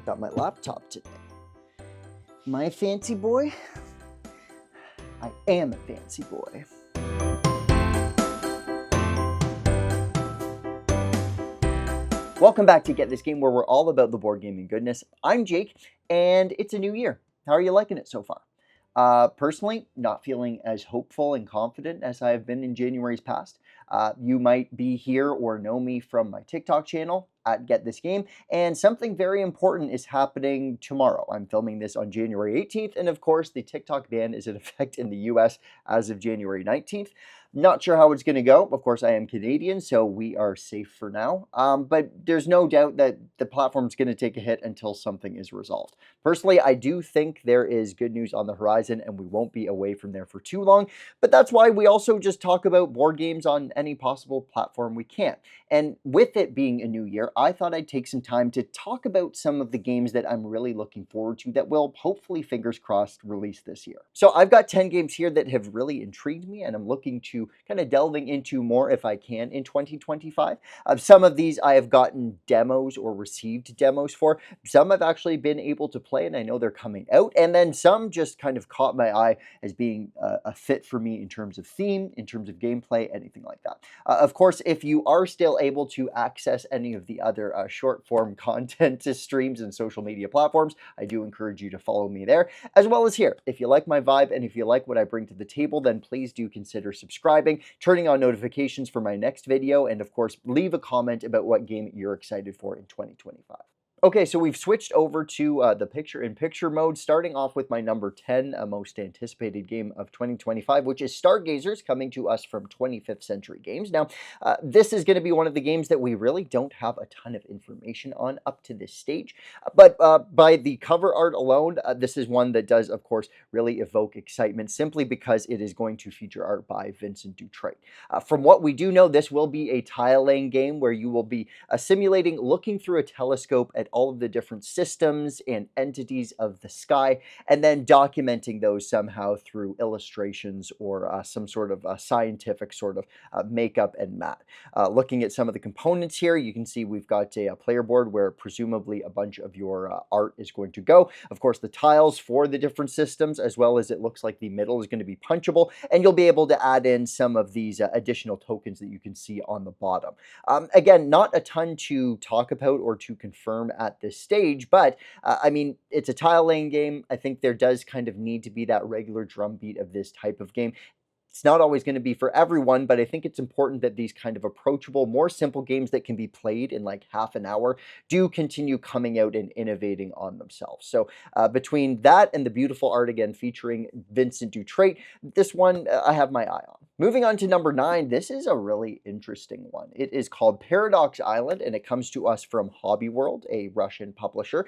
got my laptop today. Am I a fancy boy? I am a fancy boy. Welcome back to Get This Game, where we're all about the board gaming goodness. I'm Jake, and it's a new year. How are you liking it so far? Personally, not feeling as hopeful and confident as I have been in January's past. You might be here or know me from my TikTok channel at Get This Game, and something very important is happening tomorrow. I'm filming this on January 18th, and of course, the TikTok ban is in effect in the US as of January 19th. Not sure how it's going to go. Of course, I am Canadian, so we are safe for now. But there's no doubt that the platform's going to take a hit until something is resolved. Personally, I do think there is good news on the horizon, and we won't be away from there for too long. But that's why we also just talk about board games on any possible platform we can. And with it being a new year, I thought I'd take some time to talk about some of the games that I'm really looking forward to that will hopefully, fingers crossed, release this year. So I've got 10 games here that have really intrigued me, and I'm looking to kind of delving into more if I can in 2025. Some of these I have gotten demos or received demos for. Some I've actually been able to play, and I know they're coming out. And then some just kind of caught my eye as being a fit for me in terms of theme, in terms of gameplay, anything like that. Of course, if you are still able to access any of the other short form content streams and social media platforms, I do encourage you to follow me there, as well as here. If you like my vibe and if you like what I bring to the table, then please do consider subscribing, turning on notifications for my next video, and of course, leave a comment about what game you're excited for in 2025. Okay, so we've switched over to the picture-in-picture mode, starting off with my number 10 most anticipated game of 2025, which is Stargazers, coming to us from 25th Century Games. Now, this is going to be one of the games that we really don't have a ton of information on up to this stage, but by the cover art alone, this is one that does, of course, really evoke excitement, simply because it is going to feature art by Vincent Dutrait. From what we do know, this will be a tile-laying game where you will be simulating looking through a telescope at all of the different systems and entities of the sky, and then documenting those somehow through illustrations or some sort of scientific sort of makeup and mat. Looking at some of the components here, you can see we've got a player board where presumably a bunch of your art is going to go. Of course, the tiles for the different systems, as well as it looks like the middle is going to be punchable, and you'll be able to add in some of these additional tokens that you can see on the bottom. Again, not a ton to talk about or to confirm at this stage, but I mean, it's a tile laying game. I think there does kind of need to be that regular drumbeat of this type of game. It's not always going to be for everyone, but I think it's important that these kind of approachable, more simple games that can be played in like half an hour do continue coming out and innovating on themselves. So between that and the beautiful art again featuring Vincent Dutrait, this one I have my eye on. Moving on to number 9, this is a really interesting one. It is called Paradox Island, and it comes to us from Hobby World, a Russian publisher.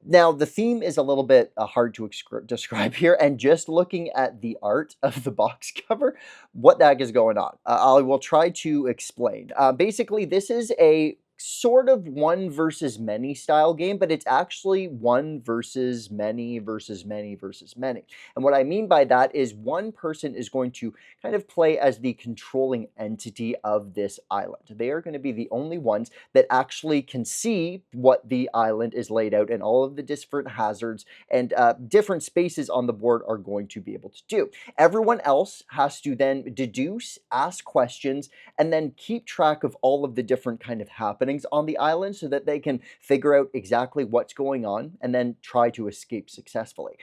Now, the theme is a little bit hard to describe here, and just looking at the art of the box cover, what the heck is going on? I will try to explain. Basically, this is a sort of one versus many style game, but it's actually one versus many versus many versus many. And what I mean by that is one person is going to kind of play as the controlling entity of this island. They are going to be the only ones that actually can see what the island is laid out, and all of the different hazards and different spaces on the board are going to be able to do. Everyone else has to then deduce, ask questions, and then keep track of all of the different kind of happenings on the island so that they can figure out exactly what's going on and then try to escape successfully.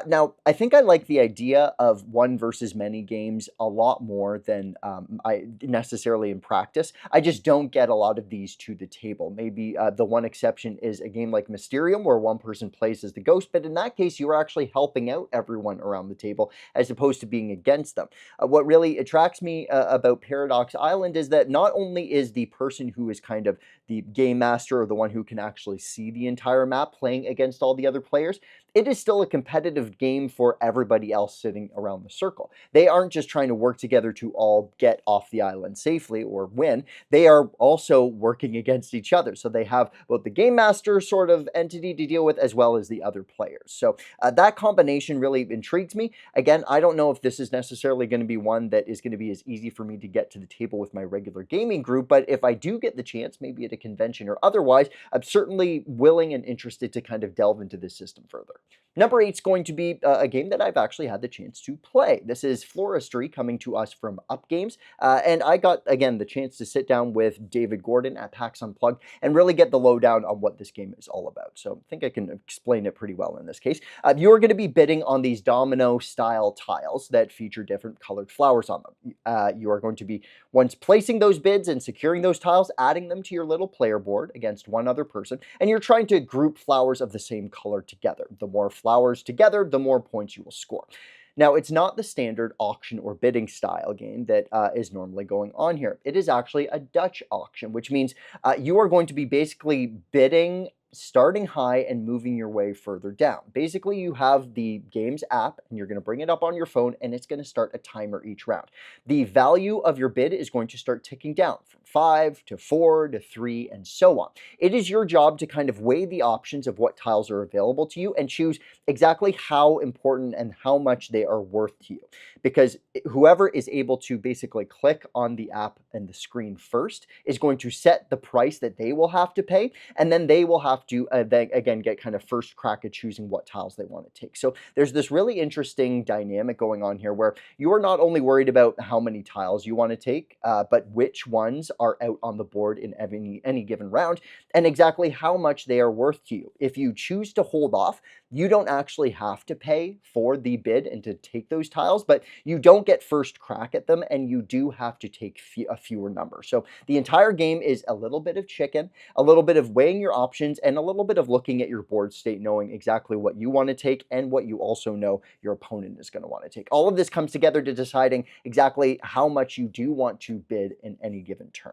Now, I think I like the idea of one versus many games a lot more than I necessarily in practice. I just don't get a lot of these to the table. Maybe the one exception is a game like Mysterium, where one person plays as the ghost, but in that case, you are actually helping out everyone around the table as opposed to being against them. What really attracts me about Paradox Island is that not only is the person who is kind of the game master or the one who can actually see the entire map playing against all the other players, it is still a competitive game for everybody else sitting around the circle. They aren't just trying to work together to all get off the island safely or win. They are also working against each other. So they have both the game master sort of entity to deal with as well as the other players. So that combination really intrigues me. Again, I don't know if this is necessarily going to be one that is going to be as easy for me to get to the table with my regular gaming group, but if I do get the chance, maybe be at a convention or otherwise, I'm certainly willing and interested to kind of delve into this system further. Number 8 is going to be a game that I've actually had the chance to play. This is Floristry, coming to us from Up Games. And I got, again, the chance to sit down with David Gordon at PAX Unplugged and really get the lowdown on what this game is all about. So I think I can explain it pretty well in this case. You are going to be bidding on these domino-style tiles that feature different colored flowers on them. You are going to be, once placing those bids and securing those tiles, adding them to your little player board against one other person, and you're trying to group flowers of the same color together. The more flowers together, the more points you will score. Now, it's not the standard auction or bidding style game that is normally going on here. It is actually a Dutch auction, which means you are going to be basically bidding starting high and moving your way further down. Basically, you have the game's app and you're going to bring it up on your phone and it's going to start a timer each round. The value of your bid is going to start ticking down from 5 to 4 to 3 and so on. It is your job to kind of weigh the options of what tiles are available to you and choose exactly how important and how much they are worth to you. Because whoever is able to basically click on the app and the screen first is going to set the price that they will have to pay, and then they will have to then again get kind of first crack at choosing what tiles they want to take. So there's this really interesting dynamic going on here where you are not only worried about how many tiles you want to take, but which ones are out on the board in any given round and exactly how much they are worth to you. If you choose to hold off, you don't actually have to pay for the bid and to take those tiles, but you don't get first crack at them and you do have to take a fewer number. So the entire game is a little bit of chicken, a little bit of weighing your options, and a little bit of looking at your board state, knowing exactly what you want to take and what you also know your opponent is going to want to take. All of this comes together to deciding exactly how much you do want to bid in any given turn.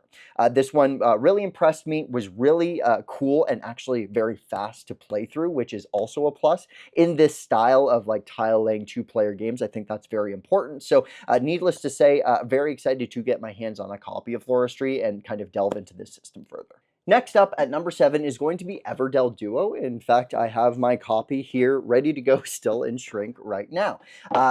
This one really impressed me, was really cool and actually very fast to play through, which is also a plus in this style of like tile laying two-player games. I think that's very important. So needless to say, very excited to get my hands on a copy of Floristry and kind of delve into this system further. Next up at number 7 is going to be Everdell Duo. In fact, I have my copy here ready to go, still in shrink right now.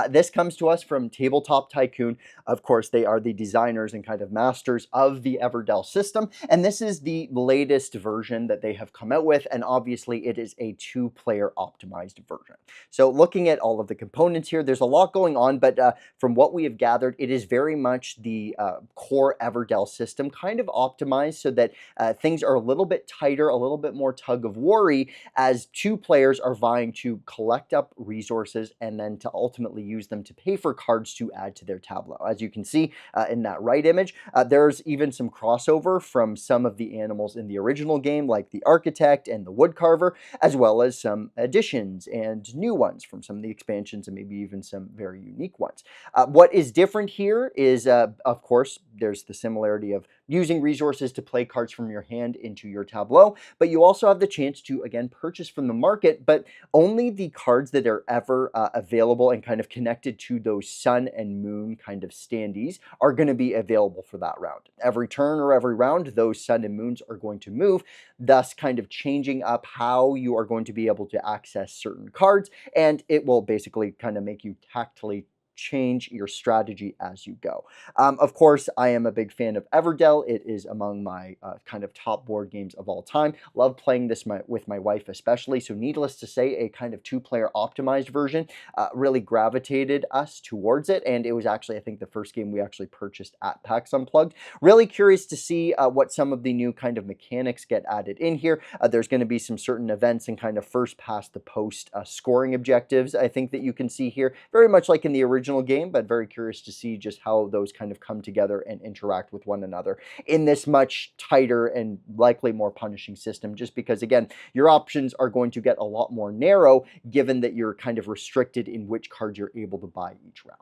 This comes to us from Tabletop Tycoon. Of course, they are the designers and kind of masters of the Everdell system, and this is the latest version that they have come out with, and obviously it is a 2-player optimized version. So looking at all of the components here, there's a lot going on, but from what we have gathered, it is very much the core Everdell system kind of optimized so that things are a little bit tighter, a little bit more tug of war-y as 2 players are vying to collect up resources and then to ultimately use them to pay for cards to add to their tableau. As you can see in that right image, there's even some crossover from some of the animals in the original game, like the Architect and the Woodcarver, as well as some additions and new ones from some of the expansions and maybe even some very unique ones. What is different here is, of course, there's the similarity of using resources to play cards from your hand into your tableau, but you also have the chance to, again, purchase from the market, but only the cards that are ever available and kind of connected to those sun and moon kind of standees are going to be available for that round. Every turn or every round, those sun and moons are going to move, thus kind of changing up how you are going to be able to access certain cards, and it will basically kind of make you tactily change your strategy as you go. Of course, I am a big fan of Everdell. It is among my kind of top board games of all time. Love playing this with my wife especially, so needless to say, a kind of 2-player optimized version really gravitated us towards it, and it was actually, I think, the first game we actually purchased at PAX Unplugged. Really curious to see what some of the new kind of mechanics get added in here. There's going to be some certain events and kind of first past the post scoring objectives, I think, that you can see here, very much like in the original game, but very curious to see just how those kind of come together and interact with one another in this much tighter and likely more punishing system, just because, again, your options are going to get a lot more narrow given that you're kind of restricted in which cards you're able to buy each round.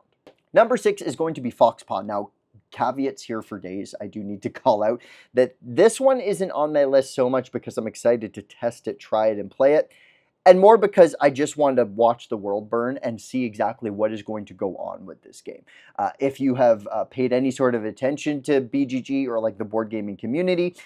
Number 6 is going to be Foxpaw. Now, caveats here for days. I do need to call out that this one isn't on my list so much because I'm excited to test it, try it, and play it, and more because I just want to watch the world burn and see exactly what is going to go on with this game. If you have paid any sort of attention to BGG or like the board gaming community,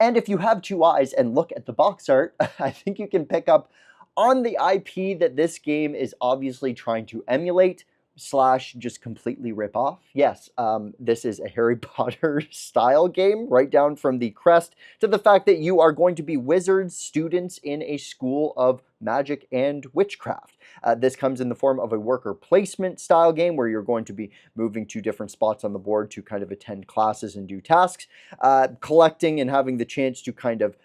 and if you have 2 eyes and look at the box art, I think you can pick up on the IP that this game is obviously trying to emulate, slash just completely rip off. Yes, this is a Harry Potter style game, right down from the crest to the fact that you are going to be wizards students in a school of magic and witchcraft. This comes in the form of a worker placement style game where you're going to be moving to different spots on the board to kind of attend classes and do tasks, collecting and having the chance to kind of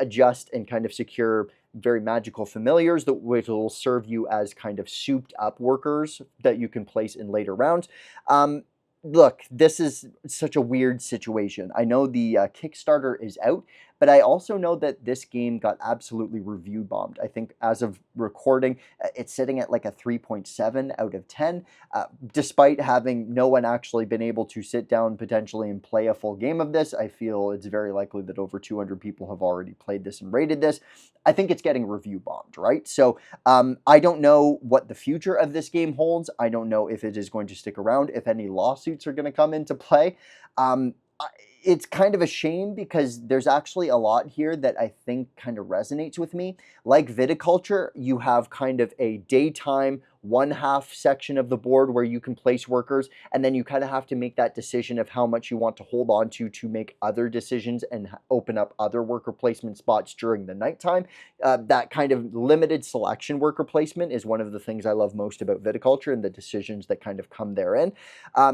adjust and kind of secure very magical familiars that will serve you as kind of souped up workers that you can place in later rounds. Um, Look, this is such a weird situation. I know the Kickstarter is out, but I also know that this game got absolutely review bombed. I think as of recording, it's sitting at like a 3.7 out of 10, despite having no one actually been able to sit down potentially and play a full game of this. I feel it's very likely that over 200 people have already played this and rated this. I think it's getting review bombed, right? So I don't know what the future of this game holds. I don't know if it is going to stick around, if any lawsuits are going to come into play. Um, it's kind of a shame because there's actually a lot here that I think kind of resonates with me. Like viticulture, you have kind of a daytime one half section of the board where you can place workers, and then you kind of have to make that decision of how much you want to hold on to make other decisions and open up other worker placement spots during the nighttime. That kind of limited selection worker placement is one of the things I love most about viticulture and the decisions that kind of come therein.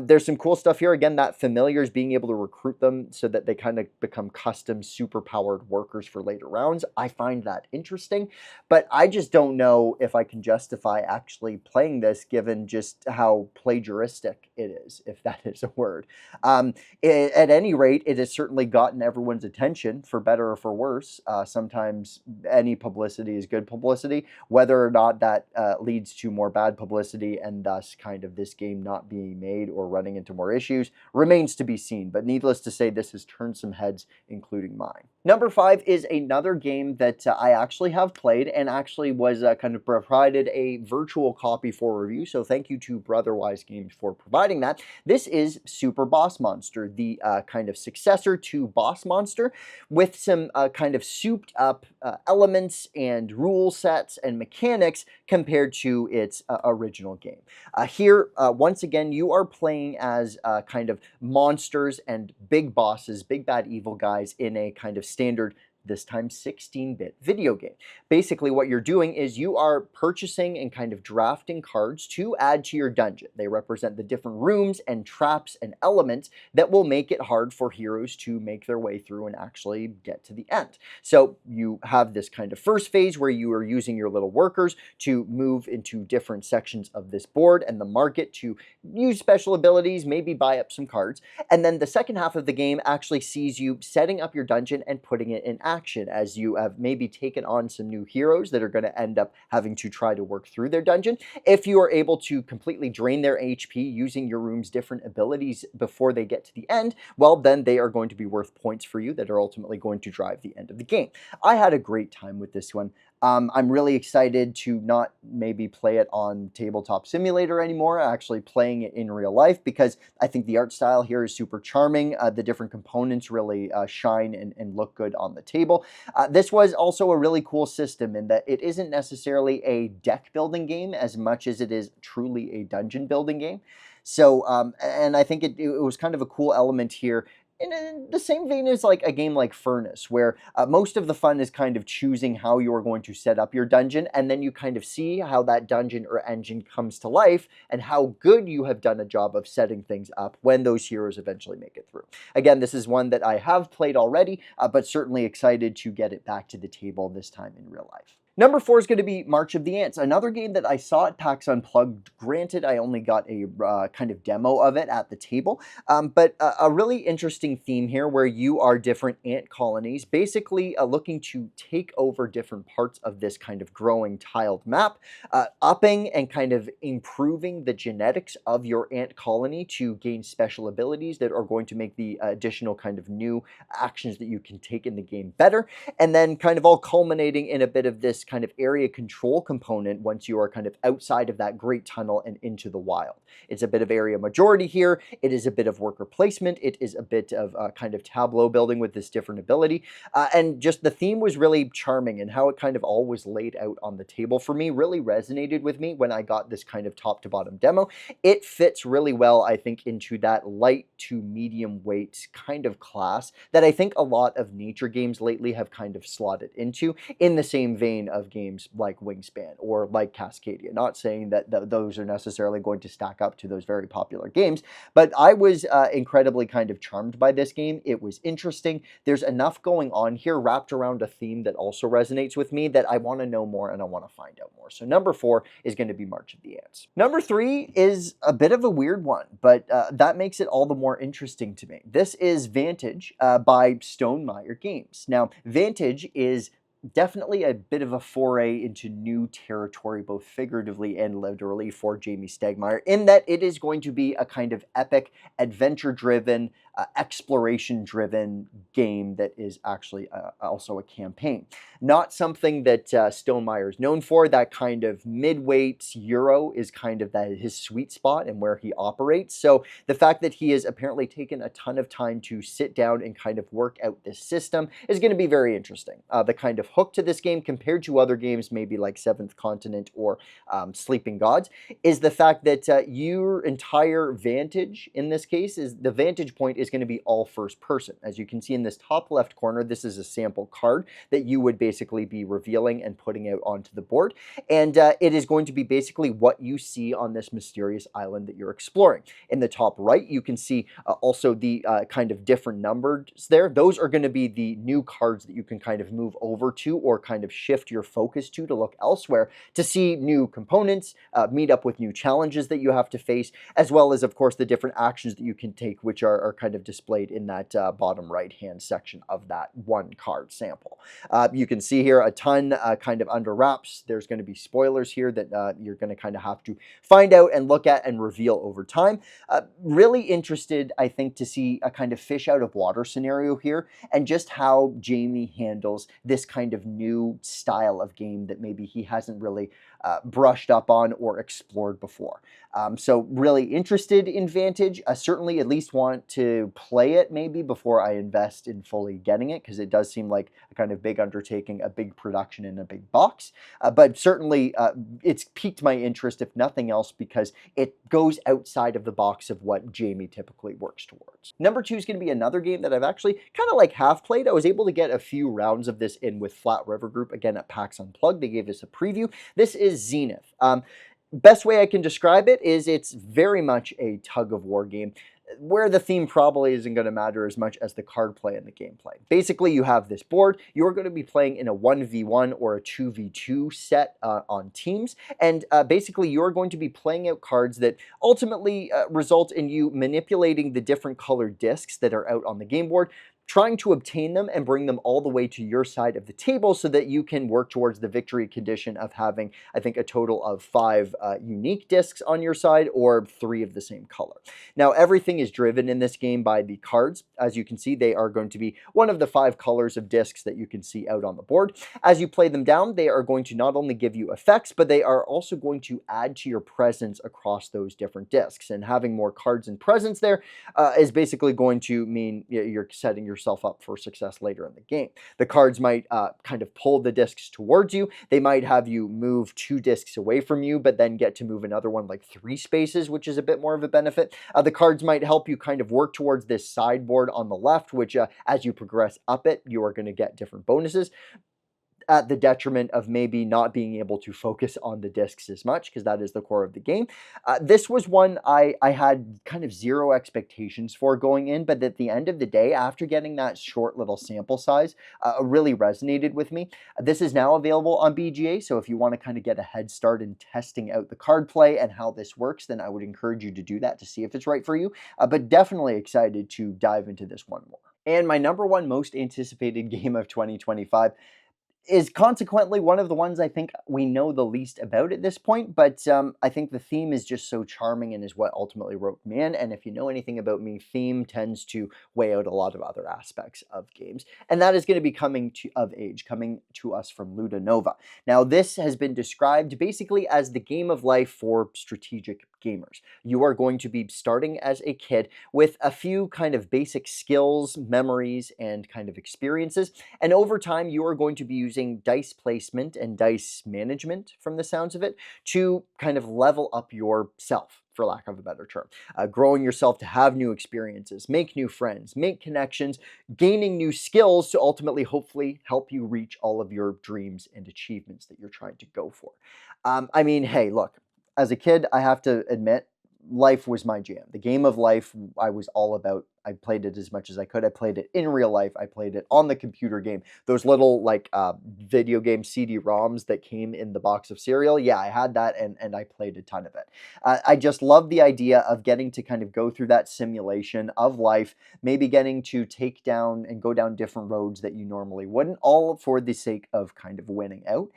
There's some cool stuff here. Again, that familiars, being able to recruit them so that they kind of become custom super powered workers for later rounds. I find that interesting, but I just don't know if I can justify actually playing this given just how plagiaristic it is, if that is a word. At any rate, it has certainly gotten everyone's attention, for better or for worse. Sometimes any publicity is good publicity. Whether or not that leads to more bad publicity and thus kind of this game not being made or running into more issues remains to be seen. But needless to say, this has turned some heads, including mine. Number 5 is another game that I actually have played and actually was kind of provided a virtual copy for review. So thank you to Brotherwise Games for providing that. This is Super Boss Monster, the kind of successor to Boss Monster, with some kind of souped up elements and rule sets and mechanics compared to its original game. Here, once again, you are playing as kind of monsters and big bosses, big bad evil guys in a kind of standard, this time 16-bit video game. Basically, what you're doing is you are purchasing and kind of drafting cards to add to your dungeon. They represent the different rooms and traps and elements that will make it hard for heroes to make their way through and actually get to the end. So you have this kind of first phase where you are using your little workers to move into different sections of this board and the market to use special abilities, maybe buy up some cards. And then the second half of the game actually sees you setting up your dungeon and putting it in action as you have maybe taken on some new heroes that are going to end up having to try to work through their dungeon. If you are able to completely drain their HP using your room's different abilities before they get to the end, well, then they are going to be worth points for you that are ultimately going to drive the end of the game. I had a great time with this one. I'm really excited to not maybe play it on Tabletop Simulator anymore, actually playing it in real life, because I think the art style here is super charming. The different components really shine and look good on the table. This was also a really cool system in that it isn't necessarily a deck building game as much as it is truly a dungeon building game. So, and I think it was kind of a cool element here in the same vein as like a game like Furnace, where most of the fun is kind of choosing how you are going to set up your dungeon, and then you kind of see how that dungeon or engine comes to life and how good you have done a job of setting things up when those heroes eventually make it through. Again, this is one that I have played already, but certainly excited to get it back to the table this time in real life. Number 4 is going to be March of the Ants, another game that I saw at PAX Unplugged. Granted, I only got a kind of demo of it at the table, but a really interesting theme here where you are different ant colonies, basically looking to take over different parts of this kind of growing tiled map, upping and kind of improving the genetics of your ant colony to gain special abilities that are going to make the additional kind of new actions that you can take in the game better, and then kind of all culminating in a bit of this kind of area control component once you are kind of outside of that great tunnel and into the wild. It's a bit of area majority here. It is a bit of worker placement. It is a bit of kind of tableau building with this different ability. And just the theme was really charming, and how it kind of all was laid out on the table for me really resonated with me when I got this kind of top to bottom demo. It fits really well, I think, into that light to medium weight kind of class that I think a lot of nature games lately have kind of slotted into, in the same vein of games like Wingspan or like Cascadia. Not saying that those are necessarily going to stack up to those very popular games, but I was incredibly kind of charmed by this game. It was interesting. There's enough going on here wrapped around a theme that also resonates with me that I want to know more and I want to find out more. So number 4 is going to be March of the Ants. Number 3 is a bit of a weird one, but that makes it all the more interesting to me. This is Vantage by Stonemaier Games. Now, Vantage is definitely a bit of a foray into new territory, both figuratively and literally, for Jamie Stegmaier, in that it is going to be a kind of epic, adventure-driven, exploration-driven game that is actually also a campaign. Not something that Stonemaier is known for. That kind of mid-weight Euro is kind of his sweet spot and where he operates. So the fact that he has apparently taken a ton of time to sit down and kind of work out this system is going to be very interesting. The kind of hook to this game, compared to other games, maybe like Seventh Continent or Sleeping Gods, is the fact that your entire vantage in this case is the vantage point is going to be all first person. As you can see in this top left corner, this is a sample card that you would basically be revealing and putting out onto the board. And it is going to be basically what you see on this mysterious island that you're exploring. In the top right, you can see also the kind of different numbers there. Those are going to be the new cards that you can kind of move over to or kind of shift your focus to look elsewhere to see new components, meet up with new challenges that you have to face, as well as, of course, the different actions that you can take, which are kind of displayed in that bottom right-hand section of that one card sample. You can see here a ton kind of under wraps. There's going to be spoilers here that you're going to kind of have to find out and look at and reveal over time. Really interested, I think, to see a kind of fish out of water scenario here, and just how Jamie handles this kind of new style of game that maybe he hasn't really brushed up on or explored before. So really interested in Vantage. I certainly at least want to play it maybe before I invest in fully getting it, because it does seem like a kind of big undertaking, a big production in a big box. But certainly it's piqued my interest, if nothing else, because it goes outside of the box of what Jamie typically works towards. Number 2 is going to be another game that I've actually kind of like half played. I was able to get a few rounds of this in with Flat River Group, again at PAX Unplugged. They gave us a preview. This is Zenith. Best way I can describe it is it's very much a tug-of-war game, where the theme probably isn't going to matter as much as the card play and the gameplay. Basically, you have this board. You're going to be playing in a 1v1 or a 2v2 set on teams, and basically you're going to be playing out cards that ultimately result in you manipulating the different colored discs that are out on the game board, trying to obtain them and bring them all the way to your side of the table so that you can work towards the victory condition of having, I think, a total of 5 unique discs on your side, or 3 of the same color. Now, everything is driven in this game by the cards. As you can see, they are going to be one of the 5 colors of discs that you can see out on the board. As you play them down, they are going to not only give you effects, but they are also going to add to your presence across those different discs. And having more cards and presence there is basically going to mean you're setting yourself up for success later in the game. The cards might kind of pull the discs towards you. They might have you move 2 discs away from you, but then get to move another one like 3 spaces, which is a bit more of a benefit. The cards might help you kind of work towards this sideboard on the left, which as you progress up it, you are going to get different bonuses, at the detriment of maybe not being able to focus on the discs as much, because that is the core of the game. This was one I had kind of zero expectations for going in, but at the end of the day, after getting that short little sample size, really resonated with me. This is now available on BGA, so if you want to kind of get a head start in testing out the card play and how this works, then I would encourage you to do that to see if it's right for you, but definitely excited to dive into this one more. And my number 1 most anticipated game of 2025 is consequently one of the ones I think we know the least about at this point, but I think the theme is just so charming and is what ultimately roped me in. And if you know anything about me, theme tends to weigh out a lot of other aspects of games. And that is going to be coming to of age, coming to us from Ludanova. Now, this has been described basically as the game of life for strategic gamers. You are going to be starting as a kid with a few kind of basic skills, memories, and kind of experiences. And over time, you are going to be using dice placement and dice management, from the sounds of it, to kind of level up yourself, for lack of a better term. Growing yourself to have new experiences, make new friends, make connections, gaining new skills to ultimately, hopefully, help you reach all of your dreams and achievements that you're trying to go for. I mean, hey, look, as a kid, I have to admit, life was my jam. The game of life, I was all about. I played it as much as I could. I played it in real life. I played it on the computer game. Those little like video game CD-ROMs that came in the box of cereal. Yeah, I had that, and I played a ton of it. I just love the idea of getting to kind of go through that simulation of life, maybe getting to take down and go down different roads that you normally wouldn't, all for the sake of kind of winning out.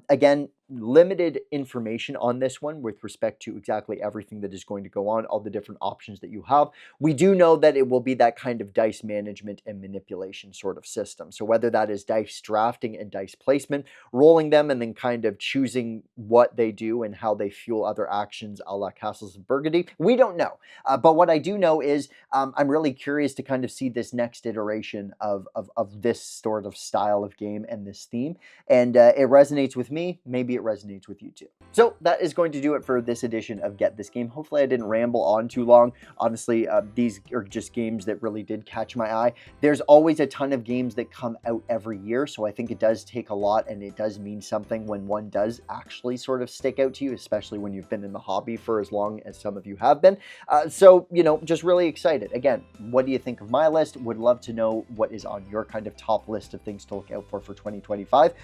Again, limited information on this one with respect to exactly everything that is going to go on, all the different options that you have. We do know that it will be that kind of dice management and manipulation sort of system. So whether that is dice drafting and dice placement, rolling them and then kind of choosing what they do and how they fuel other actions a la Castles of Burgundy, we don't know. But what I do know is I'm really curious to kind of see this next iteration of this sort of style of game and this theme. And it resonates with me. Maybe it resonates with you too. So that is going to do it for this edition of Get This Game. Hopefully I didn't ramble on too long. Honestly, these are just games that really did catch my eye. There's always a ton of games that come out every year, so I think it does take a lot and it does mean something when one does actually sort of stick out to you, especially when you've been in the hobby for as long as some of you have been. So, you know, just really excited. Again, what do you think of my list? Would love to know what is on your kind of top list of things to look out for 2025.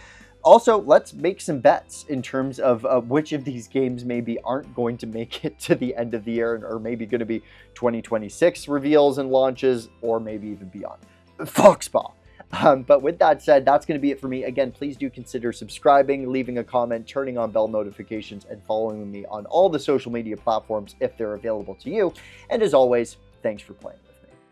Also, let's make some bets in terms of which of these games maybe aren't going to make it to the end of the year, or maybe going to be 2026 reveals and launches, or maybe even beyond. Foxpaw. But with that said, that's going to be it for me. Again, please do consider subscribing, leaving a comment, turning on bell notifications, and following me on all the social media platforms if they're available to you. And as always, thanks for playing.